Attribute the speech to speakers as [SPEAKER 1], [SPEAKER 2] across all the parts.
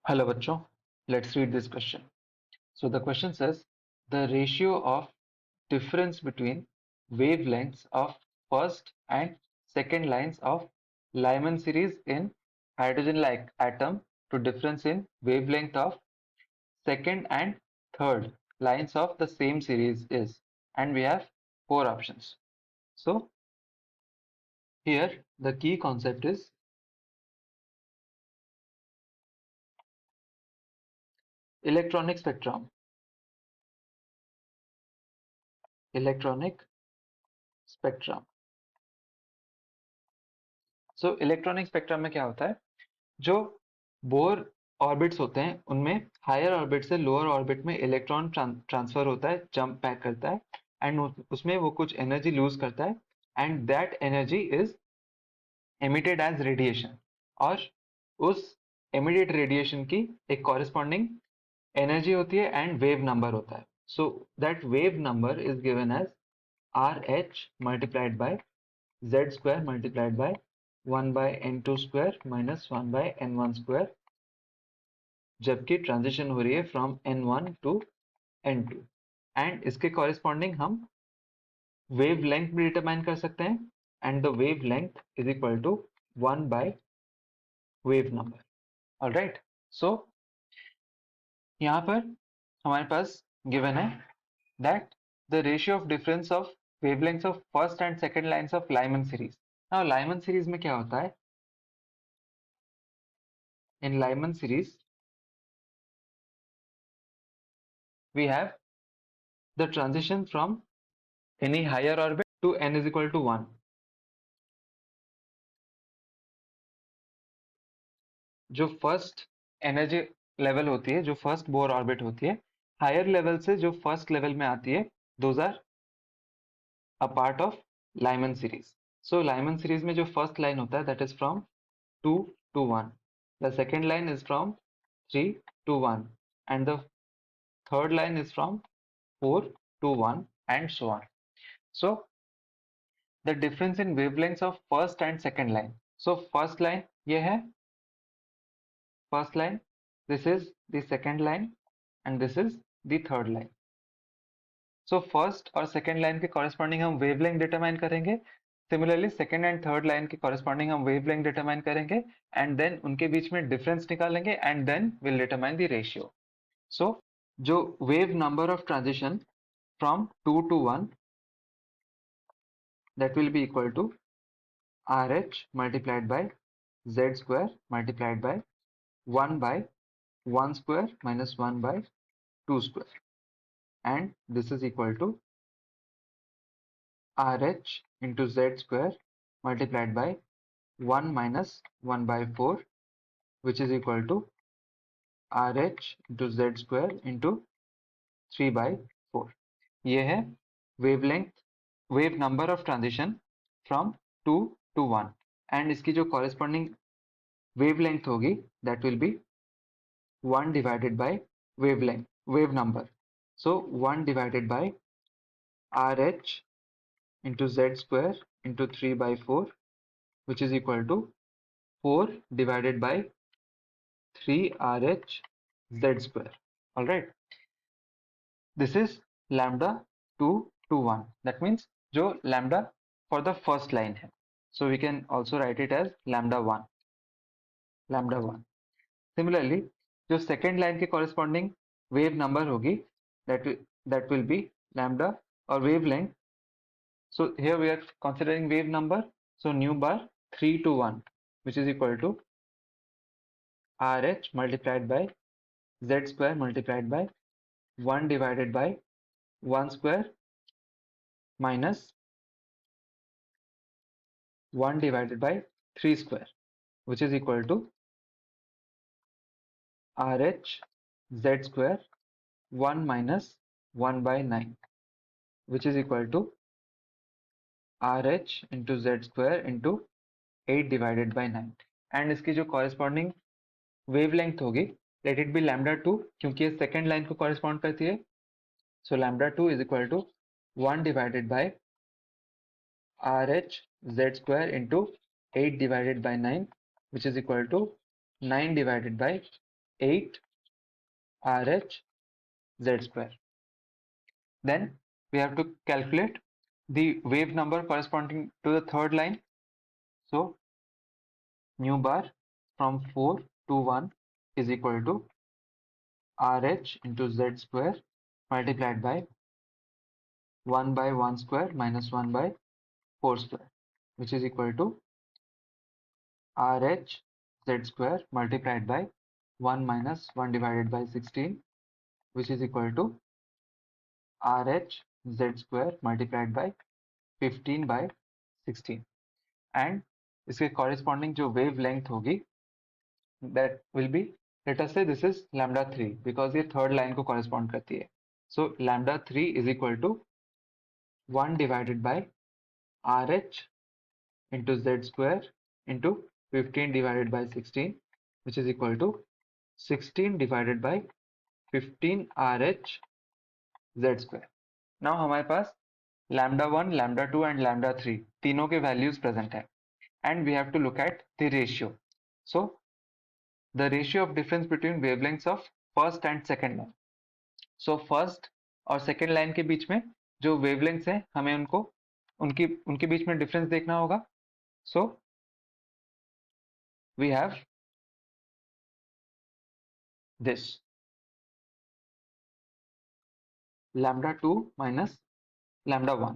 [SPEAKER 1] Hello बच्चों, let's read this question. So the question says the ratio of difference between wavelengths of first and second lines of Lyman series in hydrogen-like atom to difference in wavelength of second and third lines of the same series is, and we have four options. So here the key concept is electronic spectrum. Electronic spectrum. So electronic spectrum में क्या होता है, जो bore orbits होते हैं उनमें higher orbit से lower orbit में इलेक्ट्रॉन ट्रांसफर होता है, जंप बैक करता है एंड उसमें वो कुछ एनर्जी लूज करता है and that energy is emitted as radiation और उस एमिटेड रेडिएशन की एक कॉरेस्पॉन्डिंग एनर्जी होती है एंड वेव नंबर होता है. So that wave number is given as RH multiplied by Z square multiplied by 1 by N2 square minus 1 by N1 square, जबकि transition हो रही है from N1 to N2 and इसके corresponding हम wavelength भी determine कर सकते हैं and the wavelength is equal to 1 by wave number. Alright, so यहाँ पर हमारे पास गिवन है that the ratio of difference of wavelengths of first and second lines of Lyman series. Now Lyman series में क्या होता है? In Lyman series we have the transition from any higher orbit to n is equal to 1. जो first energy level होती है, जो first Bohr orbit होती है, हायर लेवल से जो फर्स्ट लेवल में आती है, those are a part of Lyman series. So Lyman series में जो फर्स्ट लाइन होता है that is from 2 to 1. The second line is from 3 to 1 and the third line is from 4 to 1 and so on. So the difference in wavelengths of first and second line. So first line ये है, first line, this is the second line and this is the third line. So first और second line के corresponding हम wavelength determine करेंगे. Similarly second and third line के corresponding हम wavelength determine करेंगे and then उनके बीच में difference निकालेंगे and then we'll determine the ratio. So जो wave number of transition from 2 to 1 that will be equal to RH multiplied by Z square multiplied by 1 by 1 square minus 1 by 2 square, and this is equal to RH into Z square multiplied by 1 minus 1 by 4, which is equal to RH into Z square into 3 by 4. ये है wavelength, wave number of transition from 2 to 1 and इसकी जो corresponding wavelength होगी that will be 1 divided by wavelength, wave number. So 1 divided by RH into Z square into 3 by 4, which is equal to 4 divided by 3 RH Z square. Alright, this is lambda 2 to 1. That means जो lambda for the first line है. So we can also write it as lambda 1. Lambda 1. Similarly, जो second line के corresponding wave number होगी that will be lambda or wavelength. So here we are considering wave number. So nu bar 3 to 1, which is equal to RH multiplied by Z square multiplied by 1 divided by 1 square minus 1 divided by 3 square, which is equal to RH Z square 1 minus 1 by 9, which is equal to RH into Z square into 8 divided by 9. And इसकी जो corresponding wavelength होगी, let it be lambda 2, क्योंकि ये second line को correspond करती है. So lambda 2 is equal to 1 divided by RH Z square into 8 divided by 9, which is equal to 9 divided by 8 RH Z square. Then we have to calculate the wave number corresponding to the third line. So nu bar from 4 to 1 is equal to RH into Z square multiplied by 1 by 1 square minus 1 by 4 square, which is equal to RH Z square multiplied by 1 minus 1 divided by 16, which is equal to RH Z square multiplied by 15 by 16. And इसके corresponding जो wave length होगी, that will be, let us say this is lambda 3 because ये third line को correspond करती है. So lambda 3 is equal to 1 divided by RH into Z square into 15 divided by 16, which is equal to 16 divided by 15 RH Z square. Now हमारे पास lambda 1, lambda 2 and lambda 3 तीनों के values present है, and we have to look at the ratio. So the ratio of difference between wavelengths of first and second line. So first और second line के बीच में जो wavelengths हैं हमें उनके बीच में difference देखना होगा. So we have this lambda 2 minus lambda 1.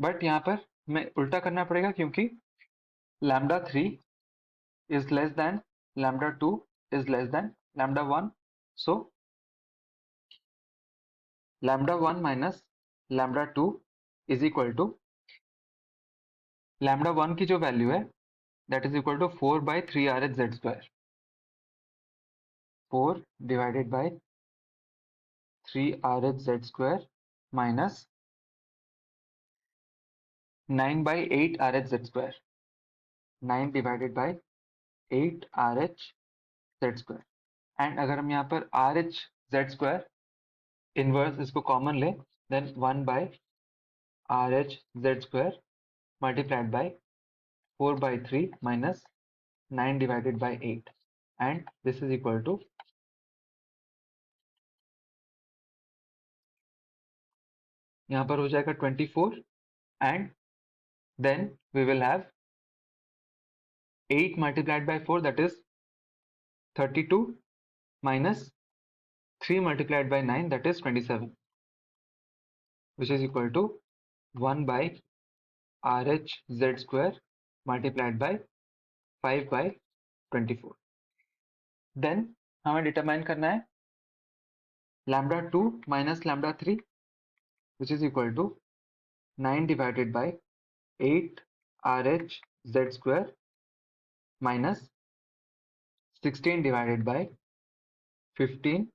[SPEAKER 1] But यहाँ पर हमें उल्टा करना पड़ेगा क्योंकि lambda 3 is less than lambda 2 is less than lambda 1. So lambda 1 minus lambda 2 is equal to lambda 1 की जो वैल्यू है that is equal to 4 by 3 RH Z square. 4 divided by 3 RH Z square minus 9 by 8 RH Z square. 9 divided by 8 RH Z square. And अगर हम यहाँ पर RH Z square inverse इसको common ले, then 1 by RH Z square multiplied by 4 by 3 minus 9 divided by 8, and this is equal to यहाँ पर हो जाएगा 24, and then we will have 8 multiplied by 4, that is 32, minus 3 multiplied by 9, that is 27, which is equal to 1 by RH Z square multiplied by 5 by 24. Then हमें determine करना है lambda 2 minus lambda 3, which is equal to 9 divided by 8 RH Z square minus 16 divided by 15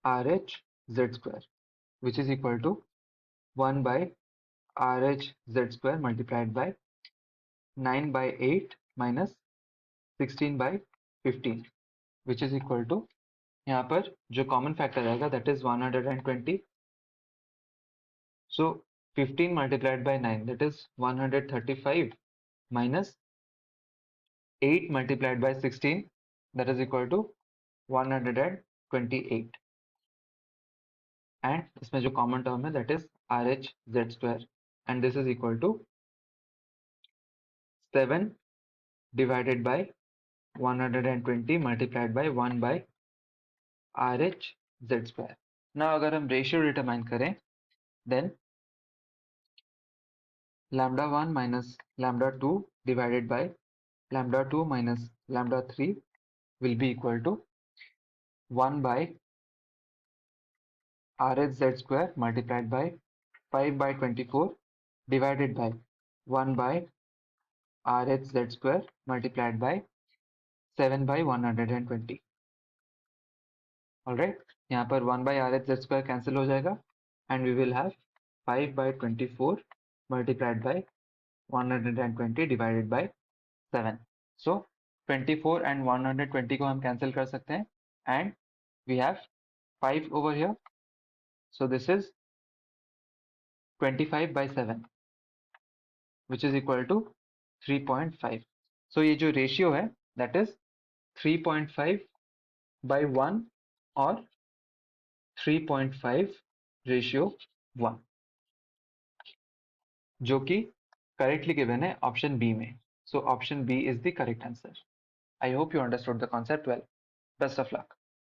[SPEAKER 1] RH Z square, which is equal to 1 by RH Z square multiplied by 9 by 8 minus 16 by 15, which is equal to, यहाँ पर जो common factor आएगा that is 120. So 15 multiplied by 9, that is 135, minus 8 multiplied by 16, that is equal to 128. And इसमें जो common term है that is RH Z square, and this is equal to 7 divided by 120 multiplied by 1 by RH Z square. Now अगर हम ratio determine करें, then lambda 1 minus lambda 2 divided by lambda 2 minus lambda 3 will be equal to 1 by RH Z square multiplied by 5 by 24 divided by 1 by RH Z square multiplied by 7 by 120. Alright, यहाँ पर 1 by RH Z square cancel हो जाएगा, and we will have 5 by 24 multiplied by 120 divided by 7. So 24 and 120 को हम cancel कर सकते हैं, and we have 5 over here. So this is 25 by 7, which is equal to 3.5. सो ये जो रेशियो है दैट इज 3.5/1 और 3.5:1, जो कि करेक्टली गिवन है ऑप्शन बी में. So option B is the correct answer. I hope you understood the concept well. Best of luck.